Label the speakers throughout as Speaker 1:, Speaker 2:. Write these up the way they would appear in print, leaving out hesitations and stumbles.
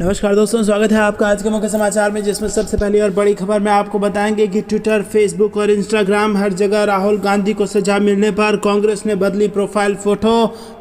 Speaker 1: नमस्कार दोस्तों, स्वागत है आपका आज के मुख्य समाचार में, जिसमें सबसे पहली और बड़ी खबर में आपको बताएंगे कि ट्विटर, फेसबुक और इंस्टाग्राम हर जगह राहुल गांधी को सजा मिलने पर कांग्रेस ने बदली प्रोफाइल फोटो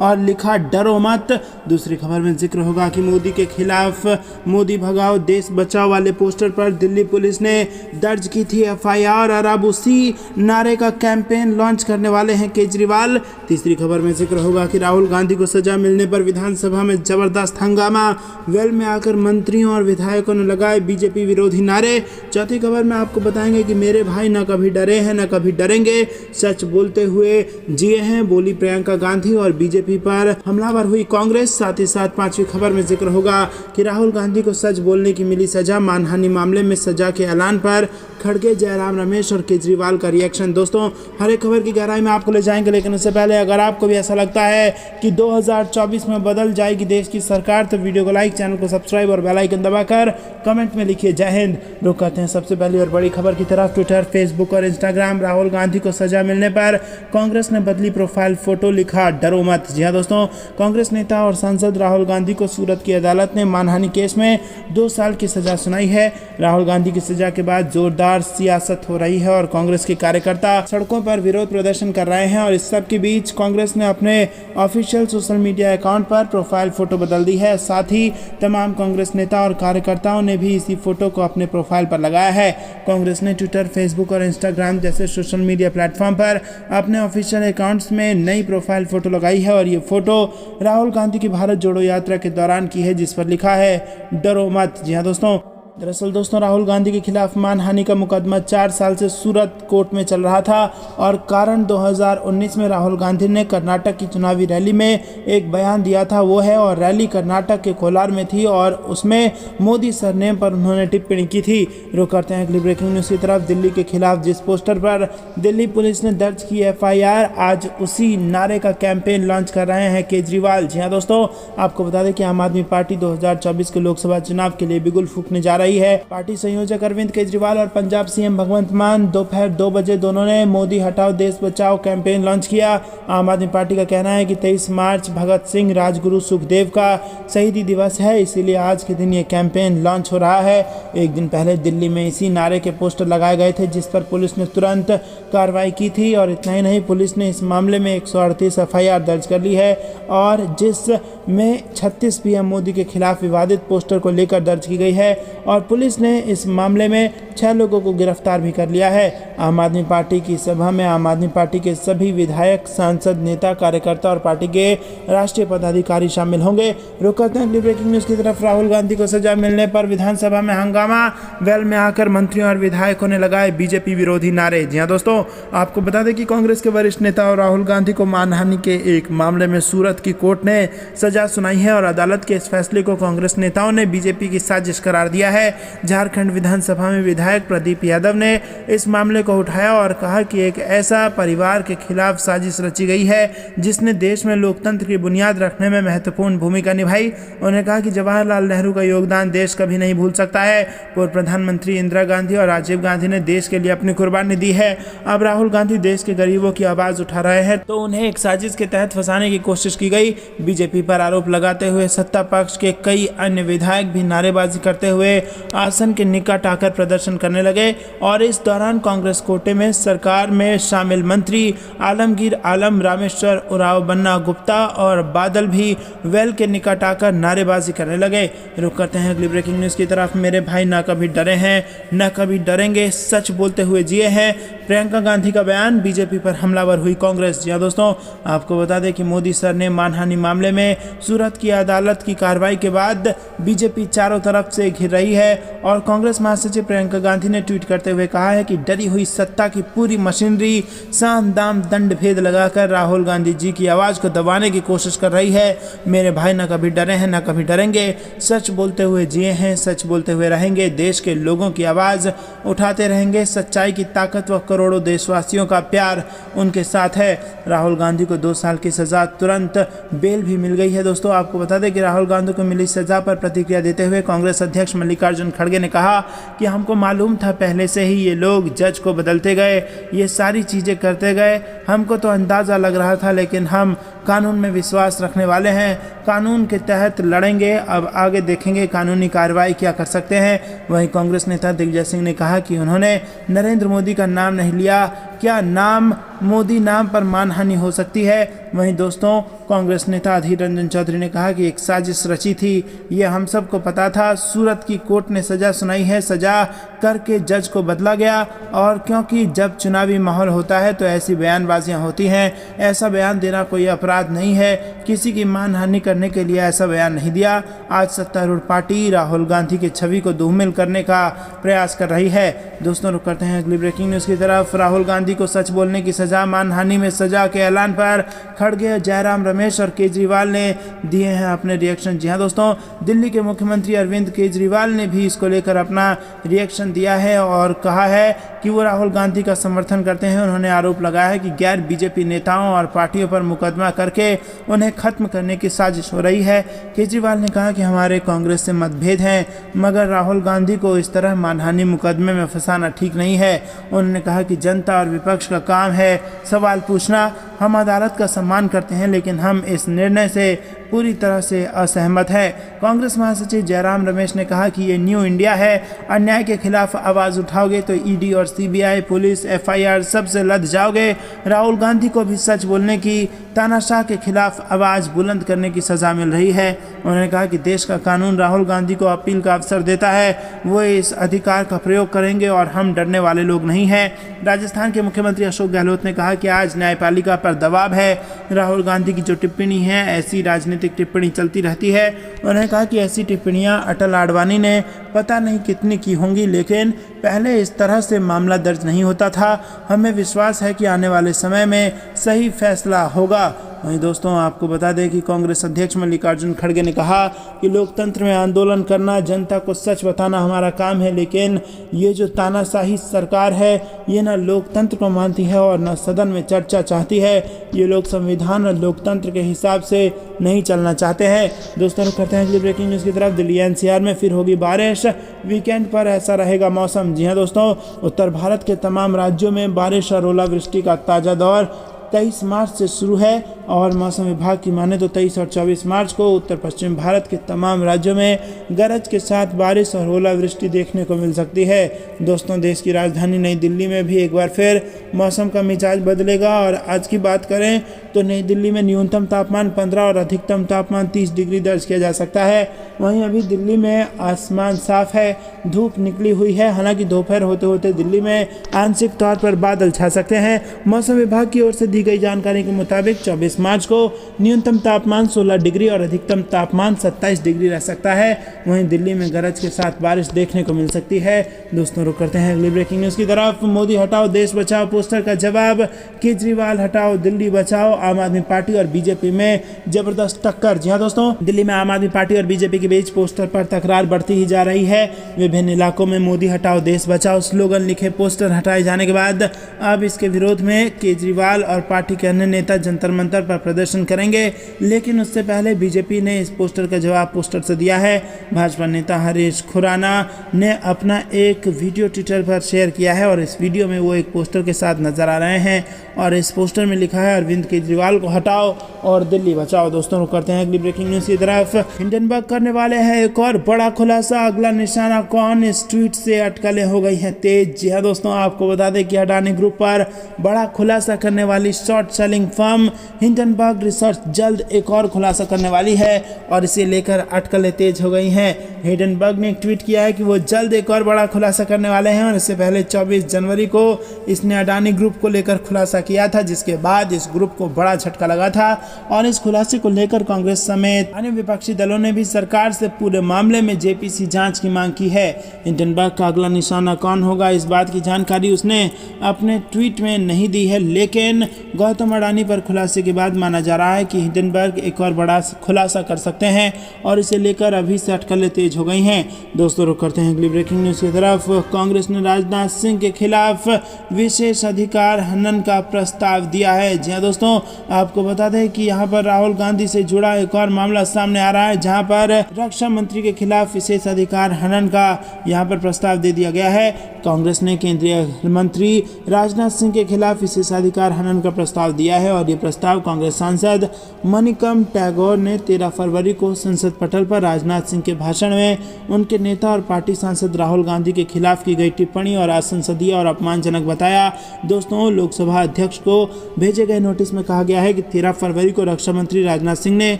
Speaker 1: और लिखा डरो मत। दूसरी खबर में जिक्र होगा कि मोदी के खिलाफ मोदी भगाओ देश बचाओ वाले पोस्टर पर दिल्ली पुलिस ने दर्ज की थी एफआईआर और अब उसी नारे का कैंपेन लॉन्च करने वाले हैं केजरीवाल। तीसरी खबर में जिक्र होगा कि राहुल गांधी को सजा मिलने पर विधानसभा में जबरदस्त हंगामा, वेल में आकर मंत्रियों और विधायकों ने लगाए बीजेपी विरोधी नारे। चौथी खबर में आपको बताएंगे कि मेरे भाई न कभी डरे हैं न कभी डरेंगे, सच बोलते हुए जिए हैं, बोली प्रियंका गांधी और बीजेपी पर हमलावर हुई कांग्रेस। साथ ही साथ पांचवी खबर में जिक्र होगा कि राहुल गांधी को सच बोलने की मिली सजा, मानहानि मामले में सजा के ऐलान पर खड़गे, जयराम रमेश और केजरीवाल का रिएक्शन। दोस्तों, हर एक खबर की गहराई में आपको ले जाएंगे, लेकिन उससे पहले अगर आपको भी ऐसा लगता है कि 2024 में बदल जाएगी देश की सरकार तो वीडियो को लाइक, चैनल को सब्सक्राइब और बेल आइकन दबाकर कमेंट में लिखिए जय हिंद। रुक करते हैं सबसे पहली और बड़ी खबर की तरफ। ट्विटर, फेसबुक और इंस्टाग्राम राहुल गांधी को सजा मिलने पर कांग्रेस ने बदली प्रोफाइल फोटो, लिखा डरो मत। जी हां दोस्तों, कांग्रेस नेता और सांसद राहुल गांधी को सूरत की अदालत ने मानहानि केस में 2 साल की सजा सुनाई है। राहुल गांधी की सजा के बाद जोरदार सियासत हो रही है और कांग्रेस के कार्यकर्ता सड़कों पर विरोध प्रदर्शन कर रहे हैं और इस सब के बीच कांग्रेस ने अपने ऑफिशियल सोशल मीडिया अकाउंट पर प्रोफाइल फोटो बदल दी है। साथ ही तमाम कांग्रेस नेता और कार्यकर्ताओं ने भी इसी फोटो को अपने प्रोफाइल पर लगाया है। कांग्रेस ने ट्विटर, फेसबुक और इंस्टाग्राम जैसे सोशल मीडिया प्लेटफॉर्म पर अपने ऑफिशियल अकाउंट्स में नई प्रोफाइल फोटो लगाई है और ये फोटो राहुल गांधी की भारत जोड़ो यात्रा के दौरान की है, जिस पर लिखा है डरो मत। जी हाँ दोस्तों, दरअसल दोस्तों राहुल गांधी के खिलाफ मानहानि का मुकदमा 4 साल से सूरत कोर्ट में चल रहा था और कारण 2019 में राहुल गांधी ने कर्नाटक की चुनावी रैली में एक बयान दिया था वो है, और रैली कर्नाटक के कोलार में थी और उसमें मोदी सरनेम पर उन्होंने टिप्पणी की थी। रुक करते हैं अगली ब्रेकिंग न्यूज़ की तरफ। दिल्ली के खिलाफ जिस पोस्टर पर दिल्ली पुलिस ने दर्ज की एफआईआर, आज उसी नारे का कैंपेन लॉन्च कर रहे हैं केजरीवाल। जी हाँ दोस्तों, आपको बता दें कि आम आदमी पार्टी 2024 के लोकसभा चुनाव के लिए बिगुल फूंकने जा रही है। पार्टी संयोजक अरविंद केजरीवाल और पंजाब सीएम भगवंत मान दोपहर 2 बजे दोनों ने मोदी हटाओ देश बचाओ कैंपेन लॉन्च किया। आम आदमी पार्टी का कहना है कि 23 मार्च भगत सिंह, राजगुरु सुखदेव का शहीदी दिवस है, इसीलिए आज के दिन ये कैंपेन लॉन्च हो रहा है। एक दिन पहले दिल्ली में इसी नारे के पोस्टर लगाए गए थे, जिस पर पुलिस ने तुरंत कार्रवाई की थी और इतना ही नहीं, पुलिस ने इस मामले में 138 एफआईआर दर्ज कर ली है और जिसमें 36 पीएम मोदी के खिलाफ विवादित पोस्टर को लेकर दर्ज की गई है और पुलिस ने इस मामले में 6 लोगों को गिरफ्तार भी कर लिया है। आम आदमी पार्टी की सभा में आम आदमी पार्टी के सभी विधायक, सांसद, नेता, कार्यकर्ता और पार्टी के राष्ट्रीय पदाधिकारी शामिल होंगे। रुक करते हैं अगली ब्रेकिंग न्यूज़ की तरफ। राहुल गांधी को सजा मिलने पर विधानसभा में हंगामा, वेल में आकर मंत्रियों और विधायकों ने लगाए बीजेपी विरोधी नारे। जी हाँ दोस्तों, आपको बता दें कि कांग्रेस के वरिष्ठ नेता और राहुल गांधी को मानहानि के एक मामले में सूरत की कोर्ट ने सजा सुनाई है और अदालत के इस फैसले को कांग्रेस नेताओं ने बीजेपी की साजिश करार दिया है। झारखंड विधानसभा में विधायक प्रदीप यादव ने इस मामले को उठाया और कहा कि एक ऐसा परिवार के खिलाफ साजिश रची गई है जिसने देश में लोकतंत्र की बुनियाद रखने में महत्वपूर्ण भूमिका निभाई। उन्होंने कहा कि जवाहरलाल नेहरू का योगदान देश कभी नहीं भूल सकता है। पूर्व प्रधानमंत्री इंदिरा गांधी और राजीव गांधी ने देश के लिए अपनी कुर्बानी दी है। अब राहुल गांधी देश के गरीबों की आवाज उठा रहे हैं तो उन्हें एक साजिश के तहत फंसाने की कोशिश की गई। बीजेपी पर आरोप लगाते हुए सत्ता पक्ष के कई अन्य विधायक भी नारेबाजी करते हुए आसन के निकट आकर प्रदर्शन करने लगे और इस दौरान कांग्रेस कोटे में सरकार में शामिल मंत्री आलमगीर आलम, रामेश्वर उरांव, बन्ना गुप्ता और बादल भी वेल के निकट आकर नारेबाजी करने लगे। रुक करते हैं अगली ब्रेकिंग न्यूज़ की तरफ। मेरे भाई ना कभी डरे हैं न कभी डरेंगे, सच बोलते हुए जिए हैं, प्रियंका गांधी का बयान, बीजेपी पर हमलावर हुई कांग्रेस। जी दोस्तों, आपको बता दें कि मोदी सर ने मानहानि मामले में सूरत की अदालत की कार्रवाई के बाद बीजेपी चारों तरफ से घिर रही है और कांग्रेस महासचिव प्रियंका गांधी ने ट्वीट करते हुए कहा है कि डरी हुई सत्ता की पूरी मशीनरी साम दाम दंड भेद लगाकर राहुल गांधी जी की आवाज़ को दबाने की कोशिश कर रही है। मेरे भाई न कभी डरे हैं न कभी डरेंगे, सच बोलते हुए जिए हैं, सच बोलते हुए रहेंगे, देश के लोगों की आवाज़ उठाते रहेंगे, सच्चाई की ताकत व करोड़ों देशवासियों का प्यार उनके साथ है। राहुल गांधी को 2 साल की सज़ा, तुरंत बेल भी मिल गई है। दोस्तों, आपको बता दें कि राहुल गांधी को मिली सज़ा पर प्रतिक्रिया देते हुए कांग्रेस अध्यक्ष मल्लिकार्जुन खड़गे ने कहा कि हमको मालूम था पहले से ही ये लोग जज को बदलते गए, ये सारी चीज़ें करते गए, हमको तो अंदाज़ा लग रहा था, लेकिन हम कानून में विश्वास रखने वाले हैं, कानून के तहत लड़ेंगे। अब आगे देखेंगे कानूनी कार्रवाई क्या कर सकते हैं। वहीं कांग्रेस नेता दिग्विजय सिंह ने कहा कि उन्होंने नरेंद्र मोदी का नाम नहीं लिया, क्या नाम मोदी नाम पर मानहानि हो सकती है। वहीं दोस्तों कांग्रेस नेता अधीर रंजन चौधरी ने कहा कि एक साजिश रची थी, ये हम सबको पता था। सूरत की कोर्ट ने सजा सुनाई है, सजा करके जज को बदला गया, और क्योंकि जब चुनावी माहौल होता है तो ऐसी बयानबाजियां होती हैं। ऐसा बयान देना कोई अपराध नहीं है, किसी की मानहानि करने के लिए ऐसा बयान नहीं दिया। आज सत्तारूढ़ पार्टी राहुल गांधी की छवि को धूमिल करने का प्रयास कर रही है। दोस्तों रुक करते हैं अगली ब्रेकिंग न्यूज़ की तरफ। राहुल गांधी को सच बोलने की सजा, मानहानि में सजा के ऐलान पर खड़गे, जयराम रमेश और केजरीवाल ने दिए हैं अपने रिएक्शन। जी हाँ दोस्तों, दिल्ली के मुख्यमंत्री अरविंद केजरीवाल ने भी इसको लेकर अपना रिएक्शन दिया है और कहा है कि वो राहुल गांधी का समर्थन करते हैं। उन्होंने आरोप लगाया है कि गैर बीजेपी नेताओं और पार्टियों पर मुकदमा करके उन्हें खत्म करने की साजिश हो रही है। केजरीवाल ने कहा कि हमारे कांग्रेस से मतभेद हैं, मगर राहुल गांधी को इस तरह मानहानि मुकदमे में फंसाना ठीक नहीं है। उन्होंने कहा कि जनता और विपक्ष का काम है सवाल पूछना। हम अदालत का सम्मान करते हैं, लेकिन हम इस निर्णय से पूरी तरह से असहमत है। कांग्रेस महासचिव जयराम रमेश ने कहा कि ये न्यू इंडिया है, अन्याय के खिलाफ आवाज़ उठाओगे तो ईडी और सीबीआई, पुलिस, एफआईआर सबसे लद जाओगे। राहुल गांधी को भी सच बोलने की, तानाशाह के खिलाफ आवाज़ बुलंद करने की सज़ा मिल रही है। उन्होंने कहा कि देश का कानून राहुल गांधी को अपील का अवसर देता है, वो इस अधिकार का प्रयोग करेंगे और हम डरने वाले लोग नहीं हैं। राजस्थान के मुख्यमंत्री अशोक गहलोत ने कहा कि आज न्यायपालिका पर दबाव है। राहुल गांधी की जो टिप्पणी है, ऐसी राजनीतिक टिप्पणी चलती रहती है। उन्होंने कहा कि ऐसी टिप्पणियां अटल आडवाणी ने पता नहीं कितनी की होंगी, लेकिन पहले इस तरह से मामला दर्ज नहीं होता था। हमें विश्वास है कि आने वाले समय में सही फैसला होगा। वहीं दोस्तों आपको बता दें कि कांग्रेस अध्यक्ष मल्लिकार्जुन खड़गे ने कहा कि लोकतंत्र में आंदोलन करना, जनता को सच बताना हमारा काम है, लेकिन ये जो तानाशाही सरकार है ये ना लोकतंत्र को मानती है और न सदन में चर्चा चाहती है। ये लोग संविधान और लोकतंत्र के हिसाब से नहीं चलना चाहते हैं। दोस्तों रुक करते हैं अगली ब्रेकिंग न्यूज़ की तरफ। दिल्ली एनसीआर में फिर होगी बारिश, वीकेंड पर ऐसा रहेगा मौसम। जी हाँ दोस्तों, उत्तर भारत के तमाम राज्यों में बारिश और ओलावृष्टि का ताज़ा दौर 23 मार्च से शुरू है और मौसम विभाग की माने तो 23 और 24 मार्च को उत्तर पश्चिम भारत के तमाम राज्यों में गरज के साथ बारिश और ओलावृष्टि देखने को मिल सकती है। दोस्तों देश की राजधानी नई दिल्ली में भी एक बार फिर मौसम का मिजाज बदलेगा और आज की बात करें तो नई दिल्ली में न्यूनतम तापमान 15 और अधिकतम तापमान 30 डिग्री दर्ज किया जा सकता है। वहीं अभी दिल्ली में आसमान साफ है, धूप निकली हुई है। हालांकि दोपहर होते होते दिल्ली में आंशिक तौर पर बादल छा सकते हैं। मौसम विभाग की ओर से दी गई जानकारी के मुताबिक 24 मार्च को न्यूनतम तापमान 16 डिग्री और अधिकतम तापमान 27 डिग्री रह सकता है। वहीं दिल्ली में गरज के साथ बारिश देखने को मिल सकती है। दोस्तों रुक करते हैं अगली ब्रेकिंग न्यूज़ की तरफ। मोदी हटाओ देश बचाओ पोस्टर का जवाब, केजरीवाल हटाओ दिल्ली बचाओ। आम आदमी पार्टी और बीजेपी में जबरदस्त टक्कर। जी हाँ दोस्तों, दिल्ली में आम आदमी पार्टी और बीजेपी के बीच पोस्टर पर तकरार बढ़ती ही जा रही है। विभिन्न इलाकों में मोदी हटाओ देश बचाओ स्लोगन लिखे पोस्टर हटाए जाने के बाद अब इसके विरोध में केजरीवाल और पार्टी के अन्य नेता जंतर मंतर पर प्रदर्शन करेंगे। लेकिन उससे पहले बीजेपी ने इस पोस्टर का जवाब पोस्टर से दिया है। भाजपा नेता हरीश खुराना ने अपना एक वीडियो ट्विटर पर शेयर किया है और इस वीडियो में वो एक पोस्टर के साथ नजर आ रहे हैं और इस पोस्टर में लिखा है अरविंद केजरीवाल को हटाओ और दिल्ली बचाओ। दोस्तों रुक करते हैं अगली ब्रेकिंग न्यूज़ की तरफ। हिंडनबर्ग करने वाले हैं एक और बड़ा खुलासा, अगला निशाना कौन, इस ट्वीट से अटकलें हो गई हैं तेज। जी हाँ दोस्तों, आपको बता दें कि अडानी ग्रुप पर बड़ा खुलासा करने वाली short selling firm Hindenburg research जल्द एक और खुलासा करने वाली है और इसे लेकर अटकलें तेज हो गई हैं। हिंडनबर्ग ने एक ट्वीट किया है कि वो जल्द एक और बड़ा खुलासा करने वाले हैं और इससे पहले 24 जनवरी को इसने अडानी ग्रुप को लेकर खुलासा किया था, जिसके बाद इस ग्रुप को बड़ा झटका लगा था और इस खुलासे को लेकर कांग्रेस समेत अन्य विपक्षी दलों ने भी सरकार से पूरे मामले में जेपीसी जांच की मांग की है। हिंडनबर्ग का अगला निशाना कौन होगा, इस बात की जानकारी उसने अपने ट्वीट में नहीं दी है, लेकिन गौतम अडानी पर खुलासे के बाद माना जा रहा है कि हिंडनबर्ग एक और बड़ा खुलासा कर सकते हैं और इसे लेकर अभी से अटकलें तेज हो गई हैं। दोस्तों रुक करते हैं अगली ब्रेकिंग न्यूज़ की तरफ। कांग्रेस ने राजनाथ सिंह के खिलाफ विशेष अधिकार हनन का प्रस्ताव दिया है। जी हाँ दोस्तों, आपको बता दें कि यहाँ पर राहुल गांधी से जुड़ा एक और मामला सामने आ रहा है, जहाँ पर रक्षा मंत्री के खिलाफ विशेष अधिकार हनन का यहाँ पर प्रस्ताव दे दिया गया है। कांग्रेस ने केंद्रीय मंत्री राजनाथ सिंह के खिलाफ विशेषाधिकार हनन का प्रस्ताव दिया है और ये प्रस्ताव कांग्रेस सांसद मणिकम टैगोर ने 13 फरवरी को संसद पटल पर राजनाथ सिंह के भाषण में उनके नेता और पार्टी सांसद राहुल गांधी के खिलाफ की गई टिप्पणी और असंसदीय और अपमानजनक बताया। दोस्तों, लोकसभा अध्यक्ष को भेजे गए नोटिस में कहा गया है कि 13 फरवरी को रक्षा मंत्री राजनाथ सिंह ने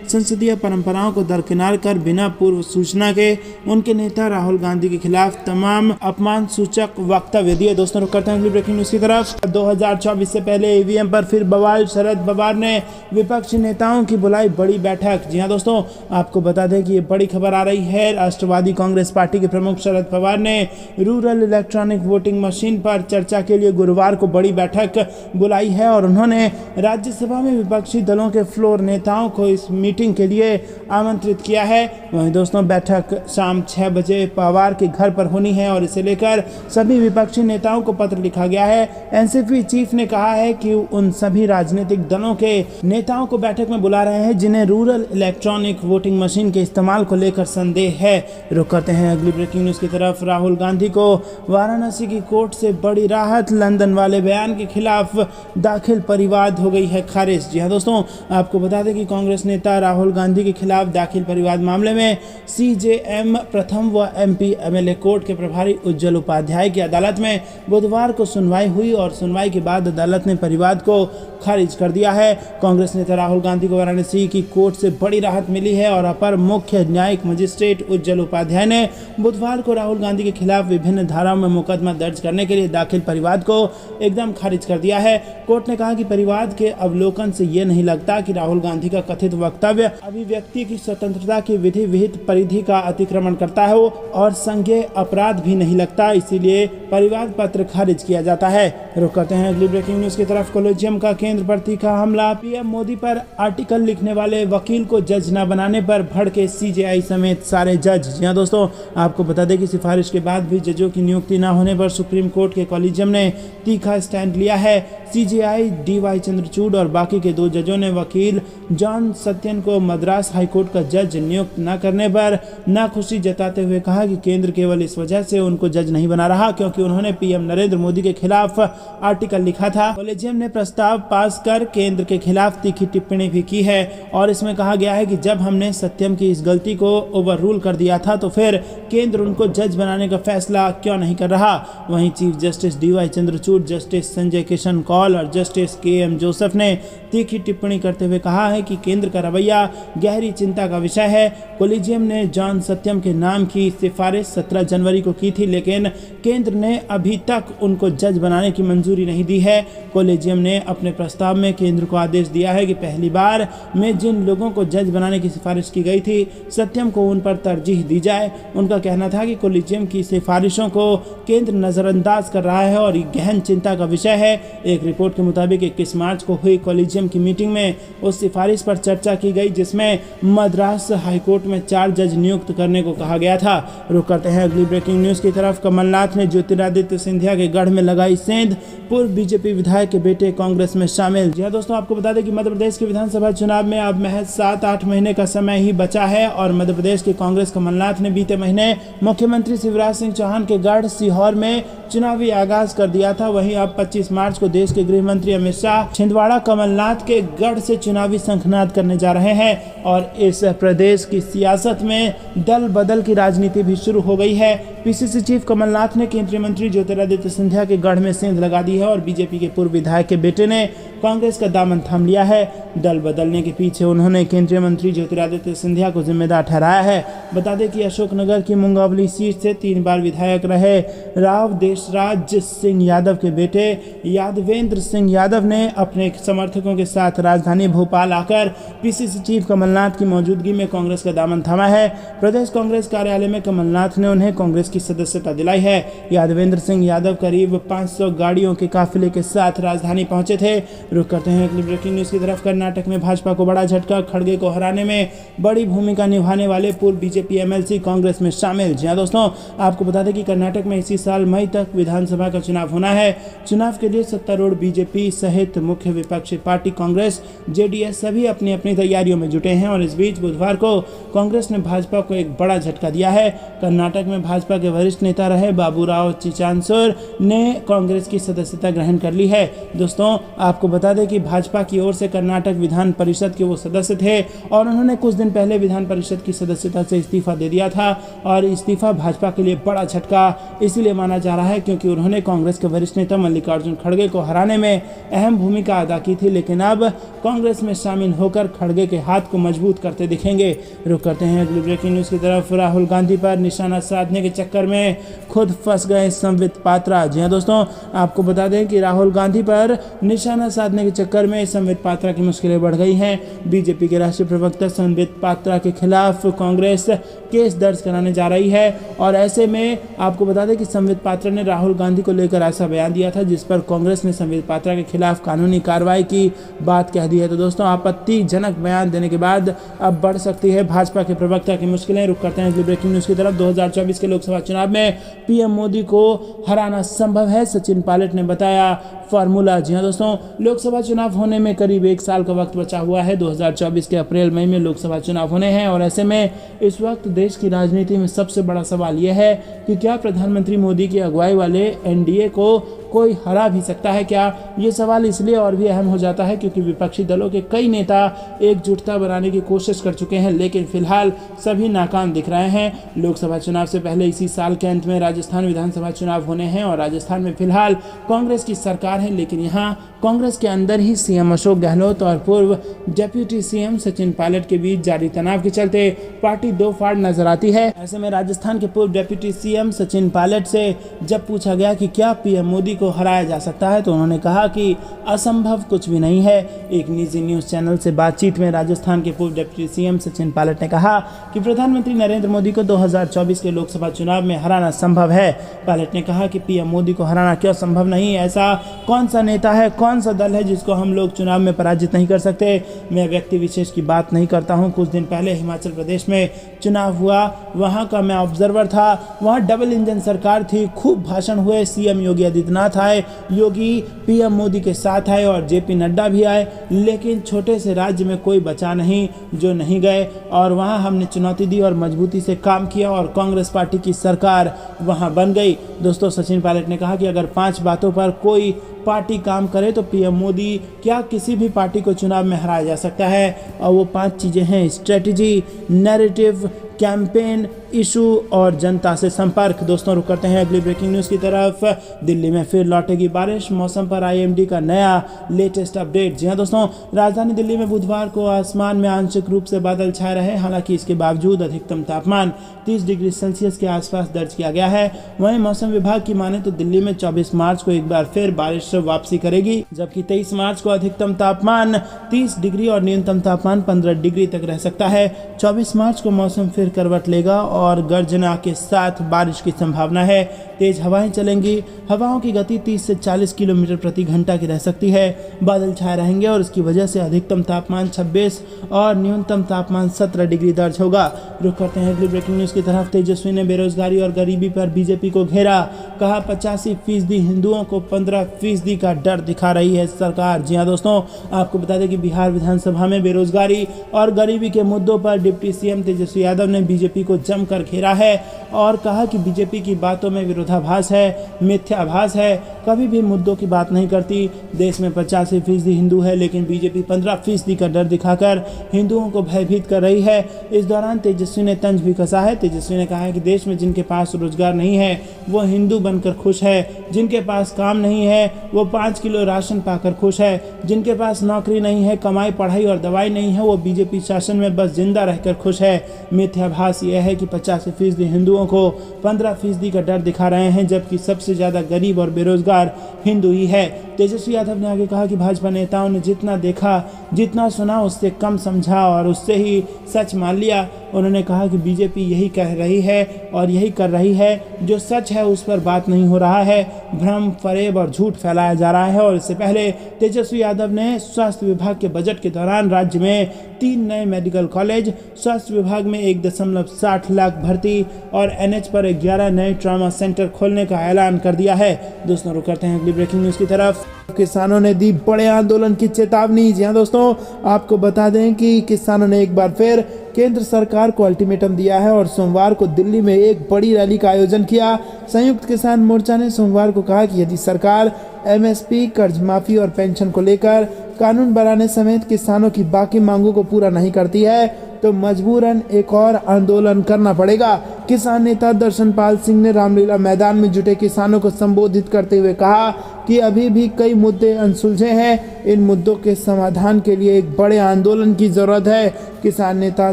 Speaker 1: संसदीय परंपराओं को दरकिनार कर बिना पूर्व सूचना के उनके नेता राहुल गांधी के खिलाफ तमाम अपमान सूचक वक्तव्य दिए। दोस्तों, रुक करते हैं अगली ब्रेकिंग न्यूज की तरफ। 2024 से पहले ईवीएम पर फिर बवाल, शरद पवार ने विपक्षी नेताओं की बुलाई बड़ी बैठक। जी हां दोस्तों, आपको बता दें कि ये बड़ी खबर आ रही है। राष्ट्रवादी कांग्रेस पार्टी के प्रमुख शरद पवार ने रूरल इलेक्ट्रॉनिक वोटिंग मशीन पर चर्चा के लिए गुरुवार को बड़ी बैठक बुलाई है और उन्होंने राज्यसभा में विपक्षी दलों के फ्लोर नेताओं को इस मीटिंग के लिए आमंत्रित किया है। वहीं दोस्तों, बैठक शाम 6 बजे पवार के घर पर होनी है और इसे लेकर सभी विपक्षी नेताओं को पत्र लिखा गया है। एनसीपी चीफ ने कहा है कि उन सभी राजनीतिक दलों के नेताओं को बैठक में बुला रहे हैं जिन्हें रूरल इलेक्ट्रॉनिक वोटिंग मशीन के इस्तेमाल को लेकर संदेह है। रुक करते हैं अगली ब्रेकिंग न्यूज की तरफ। राहुल गांधी को वाराणसी की कोर्ट से बड़ी राहत, लंदन वाले बयान के खिलाफ दाखिल परिवाद हो गई है खारिज। जी हां दोस्तों, आपको बता दें कि कांग्रेस नेता राहुल गांधी के खिलाफ दाखिल परिवाद मामले में सीजेएम प्रथम व एमपी एमएलए कोर्ट के प्रभारी उज्जवल उपाध्याय की अदालत में बुधवार को सुनवाई हुई और सुनवाई के बाद अदालत ने परिवाद को खारिज कर दिया है। कांग्रेस नेता राहुल गांधी को वाराणसी की कोर्ट से बड़ी राहत मिली है और अपर मुख्य न्यायिक मजिस्ट्रेट उज्जवल उपाध्याय ने बुधवार को राहुल गांधी के खिलाफ विभिन्न धाराओं में मुकदमा दर्ज करने के लिए दाखिल परिवाद को एकदम खारिज कर दिया है। कोर्ट ने कहा कि परिवाद के अवलोकन से ये नहीं लगता कि राहुल गांधी का कथित वक्तव्य अभिव्यक्ति की स्वतंत्रता की विधि विहित परिधि का अतिक्रमण करता है और संज्ञेय अपराध भी नहीं लगता, इसीलिए परिवाद पत्र खारिज किया जाता है। रुक करते हैं अगली ब्रेकिंग न्यूज की तरफ। कोलेजियम का केंद्र पर तीखा हमला, पीएम मोदी पर आर्टिकल लिखने वाले वकील को जज न बनाने पर भड़के सीजेआई समेत सारे जज। जी हां दोस्तों, आपको बता दें कि सिफारिश के बाद भी जजों की नियुक्ति न होने पर सुप्रीम कोर्ट के कोलेजियम ने तीखा स्टैंड लिया है। सीजेआई डीवाई चंद्रचूड़ और बाकी के 2 जजों ने वकील जॉन सत्यन को मद्रास हाईकोर्ट का जज नियुक्त न करने पर नाखुशी जताते हुए कहा कि केंद्र केवल इस वजह से उनको जज नहीं बना रहा क्योंकि उन्होंने पीएम नरेंद्र मोदी के खिलाफ आर्टिकल लिखा था। कोलेजियम ने प्रस्ताव पास कर केंद्र के खिलाफ तीखी टिप्पणी भी की है और इसमें कहा गया है कि जब हमने सत्यम की इस गलती को ओवररूल कर दिया था तो फिर केंद्र उनको जज बनाने का फैसला क्यों नहीं कर रहा। वहीं chief justice DY Chandrachud, justice Sanjay Kishan Kaul और जस्टिस केएम जोसेफ ने तीखी टिप्पणी करते हुए कहा है कि केंद्र का रवैया गहरी चिंता का विषय है। कोलेजियम ने जॉन सत्यम के नाम की सिफारिश 17 जनवरी को की थी, लेकिन केंद्र ने अभी तक उनको जज बनाने की मंजूरी नहीं दी है। कोलेजियम ने अपने प्रस्ताव में केंद्र को आदेश दिया है कि पहली बार में जिन लोगों को जज बनाने की सिफारिश की गई थी, सत्यम को उन पर तरजीह दी जाए। उनका कहना था कि कोलेजियम की सिफारिशों को केंद्र नजरअंदाज कर रहा है और ये गहन चिंता का विषय है। एक रिपोर्ट के मुताबिक 21 मार्च को हुई कोलेजियम की मीटिंग में उस सिफारिश पर चर्चा की गई जिसमें मद्रास हाईकोर्ट में 4 जज नियुक्त करने को कहा गया था। रुक करते हैं अगली ब्रेकिंग न्यूज की तरफ। कमलनाथ ने ज्योतिरादित्य सिंधिया के गढ़ में लगाई सेंध, पूर्व बीजेपी विधायक के बेटे कांग्रेस में शामिल। जी हां दोस्तों, आपको बता दें कि मध्य प्रदेश के विधानसभा चुनाव में अब महज 7-8 महीने का समय ही बचा है और मध्य प्रदेश के कांग्रेस कमलनाथ ने बीते महीने मुख्यमंत्री शिवराज सिंह चौहान के गढ़ सीहोर में चुनावी आगाज कर दिया था। वहीं अब 25 मार्च को देश के गृह मंत्री अमित शाह छिंदवाड़ा कमलनाथ के गढ़ से चुनावी शंखनाद करने जा रहे हैं और इस प्रदेश की सियासत में दल बदल की राजनीति भी शुरू हो गई है। पीसीसी चीफ कमलनाथ ने केंद्रीय मंत्री ज्योतिरादित्य सिंधिया के गढ़ में सेंध लगा दी है और बीजेपी के पूर्व विधायक के बेटे ने कांग्रेस का दामन थाम लिया है। दल बदलने के पीछे उन्होंने केंद्रीय मंत्री ज्योतिरादित्य सिंधिया को जिम्मेदार ठहराया है। बता दें कि अशोकनगर की मुंगावली सीट से 3 बार विधायक रहे राव देशराज सिंह यादव के बेटे यादवेंद्र सिंह यादव ने अपने समर्थकों के साथ राजधानी भोपाल आकर पीसीसी चीफ कमलनाथ की मौजूदगी में कांग्रेस का दामन थामा है। प्रदेश कांग्रेस कार्यालय में कमलनाथ ने उन्हें कांग्रेस की सदस्यता दिलाई है। यादवेंद्र सिंह यादव करीब 500 गाड़ियों के काफिले के साथ राजधानी पहुंचे थे। रुक करते हैं अगली ब्रेकिंग न्यूज की तरफ। कर्नाटक में भाजपा को बड़ा झटका, खड़गे को हराने में बड़ी भूमिका निभाने वाले पूर्व बीजेपी एमएलसी कांग्रेस में शामिल। जी हां दोस्तों, आपको बता दें कि कर्नाटक में इसी साल मई तक विधानसभा का चुनाव होना है। चुनाव के लिए सत्तारूढ़ बीजेपी सहित मुख्य विपक्षी पार्टी कांग्रेस, जेडीएस सभी अपनी अपनी तैयारियों में जुटे हैं। और इस बीच बुधवार को कांग्रेस ने भाजपा को एक बड़ा झटका दिया है। कर्नाटक में भाजपा के वरिष्ठ नेता रहे बाबूराव चिचांसूर ने कांग्रेस की सदस्यता ग्रहण कर ली है। दोस्तों, आपको बता दें कि भाजपा की ओर से कर्नाटक विधान परिषद के वो सदस्य थे और उन्होंने कुछ दिन पहले विधान परिषद की सदस्यता से इस्तीफा दे दिया था। और इस्तीफा भाजपा के लिए बड़ा झटका इसलिए माना जा रहा है क्योंकि उन्होंने कांग्रेस के वरिष्ठ नेता मल्लिकार्जुन खड़गे को हराने में अहम भूमिका अदा की थी, लेकिन अब कांग्रेस में शामिल होकर खड़गे के हाथ को मजबूत करते दिखेंगे। रुक करते हैं अगली ब्रेकिंग न्यूज की तरफ। राहुल गांधी पर निशाना साधने के चक्कर में खुद फंस गए संबित पात्रा। जी हां दोस्तों, आपको बता दें कि राहुल गांधी पर निशाना साधने के चक्कर में संबित पात्रा की मुश्किलें बढ़ गई हैं। बीजेपी के राष्ट्रीय प्रवक्ता संबित पात्रा के खिलाफ कांग्रेस केस दर्ज कराने जा रही है। और ऐसे में आपको बता दें कि संबित पात्रा ने राहुल गांधी को लेकर ऐसा बयान दिया था जिस पर कांग्रेस ने संबित पात्रा के खिलाफ कानूनी कार्रवाई की बात कह दी है। तो दोस्तों, आपत्तिजनक बयान देने के बाद अब बढ़ सकती है भाजपा के प्रवक्ता की मुश्किलें। रुक करते हैं ब्रेकिंग न्यूज की तरफ। 2024 के लोकसभा चुनाव में पीएम मोदी को हराना संभव है, सचिन पायलट ने बताया फार्मूला। जी हां दोस्तों, लोकसभा चुनाव होने में करीब 1 साल का वक्त बचा हुआ है। 2024 के अप्रैल मई में लोकसभा चुनाव होने हैं और ऐसे में इस वक्त देश की राजनीति में सबसे बड़ा सवाल यह है कि क्या प्रधानमंत्री मोदी की अगुवाई वाले एनडीए को कोई हरा भी सकता है क्या? ये सवाल इसलिए और भी अहम हो जाता है क्योंकि विपक्षी दलों के कई नेता एकजुटता बनाने की कोशिश कर चुके हैं, लेकिन फिलहाल सभी नाकाम दिख रहे हैं। लोकसभा चुनाव से पहले इसी साल के अंत में राजस्थान विधानसभा चुनाव होने हैं और राजस्थान में फिलहाल कांग्रेस की सरकार है, लेकिन यहाँ कांग्रेस के अंदर ही सीएम अशोक गहलोत और पूर्व डिप्टी सीएम सचिन पायलट के बीच जारी तनाव के चलते पार्टी दो फाड़ नजर आती है। ऐसे में राजस्थान के पूर्व डिप्टी सीएम सचिन पायलट से जब पूछा गया कि क्या पीएम मोदी को हराया जा सकता है तो उन्होंने कहा कि असंभव कुछ भी नहीं है। एक निजी न्यूज चैनल से बातचीत में राजस्थान के पूर्व डिप्टी सीएम सचिन पायलट ने कहा कि प्रधानमंत्री नरेंद्र मोदी को 2024 के लोकसभा चुनाव में हराना संभव है। पायलट ने कहा कि पीएम मोदी को हराना क्यों संभव नहीं? ऐसा कौन सा नेता है, कौन सा दल है जिसको हम लोग चुनाव में पराजित नहीं कर सकते? मैं व्यक्ति विशेष की बात नहीं करता हूं। कुछ दिन पहले हिमाचल प्रदेश में चुनाव हुआ, वहां का मैं ऑब्जर्वर था। वहां डबल इंजन सरकार थी, खूब भाषण हुए, सीएम योगी आदित्यनाथ आए, योगी पीएम मोदी के साथ आए और जेपी नड्डा भी आए, लेकिन छोटे से राज्य में कोई बचा नहीं जो नहीं गए। और वहां हमने चुनौती दी और मजबूती से काम किया और कांग्रेस पार्टी की सरकार वहां बन गई। दोस्तों, सचिन पायलट ने कहा कि अगर 5 बातों पर कोई पार्टी काम करे तो पीएम मोदी क्या किसी भी पार्टी को चुनाव में हराया जा सकता है। और वो 5 चीजें हैं: स्ट्रेटेजी, नैरेटिव, कैंपेन, इशू और जनता से संपर्क। दोस्तों, रुक करते हैं अगली ब्रेकिंग न्यूज की तरफ। दिल्ली में फिर लौटेगी बारिश, मौसम पर आईएमडी का नया लेटेस्ट अपडेट। जी हां दोस्तों, राजधानी दिल्ली में बुधवार को आसमान में आंशिक रूप से बादल छाए रहे, हालांकि इसके बावजूद अधिकतम तापमान 30 डिग्री सेल्सियस के आसपास दर्ज किया गया है। वहीं मौसम विभाग की माने तो दिल्ली में 24 मार्च को एक बार फिर बारिश वापसी करेगी, जबकि 23 मार्च को अधिकतम तापमान 30 डिग्री और न्यूनतम तापमान 15 डिग्री तक रह सकता है। 24 मार्च को मौसम फिर करवट लेगा और गर्जना के साथ बारिश की संभावना है। तेज हवाएं चलेंगी, हवाओं की गति 30 से 40 किलोमीटर प्रति घंटा की रह सकती है। बादल छाए रहेंगे और इसकी वजह से अधिकतम तापमान 26 और न्यूनतम तापमान 17 डिग्री दर्ज होगा। रुक करते हैं अगली ब्रेकिंग न्यूज की तरफ। तेजस्वी ने बेरोजगारी और गरीबी पर बीजेपी को घेरा, कहा 85% हिंदुओं को 15% का डर दिखा रही है सरकार। जी हां दोस्तों, आपको बता दें कि बिहार विधानसभा में बेरोजगारी और गरीबी के मुद्दों पर डिप्टी सीएम तेजस्वी यादव ने बीजेपी को जमकर घेरा है और कहा कि बीजेपी की बातों में विरोधाभास है, मिथ्याभास है, कभी भी मुद्दों की बात नहीं करती। देश में 85% हिंदू है, लेकिन बीजेपी 15% का डर दिखाकर हिंदुओं को भयभीत कर रही है। इस दौरान तेजस्वी ने तंज भी कसा है। तेजस्वी ने कहा है कि देश में जिनके पास रोजगार नहीं है वो हिंदू बनकर खुश है, जिनके पास काम नहीं है वो 5 किलो राशन पाकर खुश है, जिनके पास नौकरी नहीं है, कमाई, पढ़ाई और दवाई नहीं है, वो बीजेपी शासन में बस जिंदा रहकर खुश है। मिथ्याभास यह है कि 85% हिंदुओं को 15% का डर दिखा रहे हैं, जबकि सबसे ज़्यादा गरीब और बेरोजगार हिंदू ही है। तेजस्वी यादव ने आगे कहा कि भाजपा नेताओं ने जितना देखा, जितना सुना, उससे कम समझा और उससे ही सच मान लिया। उन्होंने कहा कि बीजेपी यही कह रही है और यही कर रही है, जो सच है उस पर बात नहीं हो रहा है, भ्रम, फरेब और झूठ फैलाया जा रहा है। और इससे पहले तेजस्वी यादव ने स्वास्थ्य विभाग के बजट के दौरान राज्य में 3 नए मेडिकल कॉलेज, स्वास्थ्य विभाग में 1.60 लाख भर्ती और एनएच पर 11 नए ट्रॉमा सेंटर खोलने का ऐलान कर दिया है। दोस्तों, रुक करते हैं अगली ब्रेकिंग न्यूज की तरफ। किसानों ने दी बड़े आंदोलन की चेतावनी। जी हां दोस्तों, आपको बता दें कि किसानों ने एक बार फिर केंद्र सरकार को अल्टीमेटम दिया है और सोमवार को दिल्ली में एक बड़ी रैली का आयोजन किया। संयुक्त किसान मोर्चा ने सोमवार को कहा कि यदि सरकार एमएसपी, कर्ज माफी और पेंशन को लेकर कानून बनाने समेत किसानों की बाकी मांगों को पूरा नहीं करती है तो मजबूरन एक और आंदोलन करना पड़ेगा। किसान नेता दर्शनपाल सिंह ने रामलीला मैदान में जुटे किसानों को संबोधित करते हुए कहा कि अभी भी कई मुद्दे अनसुलझे हैं। इन मुद्दों के समाधान के लिए एक बड़े आंदोलन की जरूरत है। किसान नेता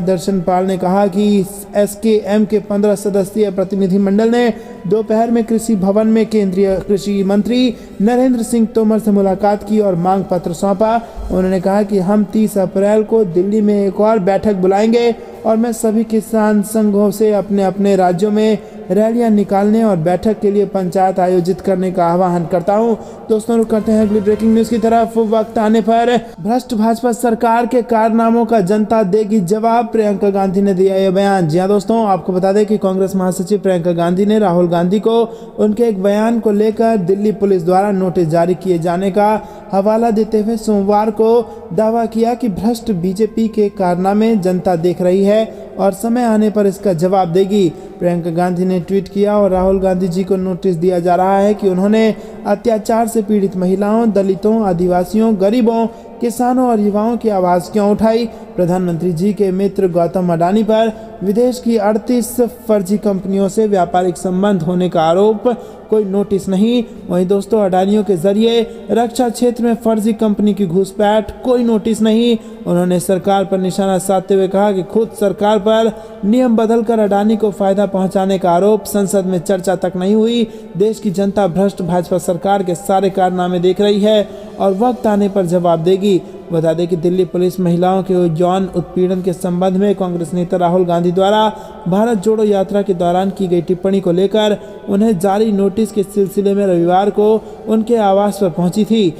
Speaker 1: दर्शनपाल ने कहा कि एसकेएम के 15 सदस्यीय प्रतिनिधिमंडल ने दोपहर में कृषि भवन में केंद्रीय कृषि मंत्री नरेंद्र सिंह तोमर से मुलाकात की और मांग पत्र सौंपा। उन्होंने कहा कि हम 30 अप्रैल को दिल्ली में एक और बैठक बुलाएंगे और मैं सभी किसान संघों से अपने अपने राज्यों में रैलियां निकालने और बैठक के लिए पंचायत आयोजित करने का आह्वान करता हूं। दोस्तों, रुक करते हैं अगली ब्रेकिंग न्यूज की तरफ। वक्त आने पर भ्रष्ट भाजपा सरकार के कारनामों का जनता देगी जवाब, प्रियंका गांधी ने दिया यह बयान। जी हां दोस्तों, आपको बता दें कि कांग्रेस महासचिव प्रियंका गांधी ने राहुल गांधी को उनके एक बयान को लेकर दिल्ली पुलिस द्वारा नोटिस जारी किए जाने का हवाला देते हुए सोमवार को दावा किया कि भ्रष्ट बीजेपी के कारनामे जनता देख रही है और समय आने पर इसका जवाब देगी। प्रियंका गांधी ने ट्वीट किया और राहुल गांधी जी को नोटिस दिया जा रहा है कि उन्होंने अत्याचार से पीड़ित महिलाओं, दलितों, आदिवासियों, गरीबों, किसानों और युवाओं की आवाज़ क्यों उठाई। प्रधानमंत्री जी के मित्र गौतम अडानी पर विदेश की 38 फर्जी कंपनियों से व्यापारिक संबंध होने का आरोप, कोई नोटिस नहीं। वहीं दोस्तों, अडानियों के जरिए रक्षा क्षेत्र में फर्जी कंपनी की घुसपैठ, कोई नोटिस नहीं। उन्होंने सरकार पर निशाना साधते हुए कहा कि खुद सरकार पर नियम बदलकर अडानी को फायदा पहुंचाने का आरोप, संसद में चर्चा तक नहीं हुई। देश की जनता भ्रष्ट भाजपा सरकार के सारे कारनामे देख रही है और वक्त आने पर जवाब देगी। बता दें कि दिल्ली पुलिस महिलाओं के यौन उत्पीड़न के संबंध में कांग्रेस नेता राहुल गांधी द्वारा भारत जोड़ो यात्रा के दौरान की गई टिप्पणी को लेकर उन्हें जारी नोटिस के सिलसिले में रविवार को उनके आवास पर पहुंची थी।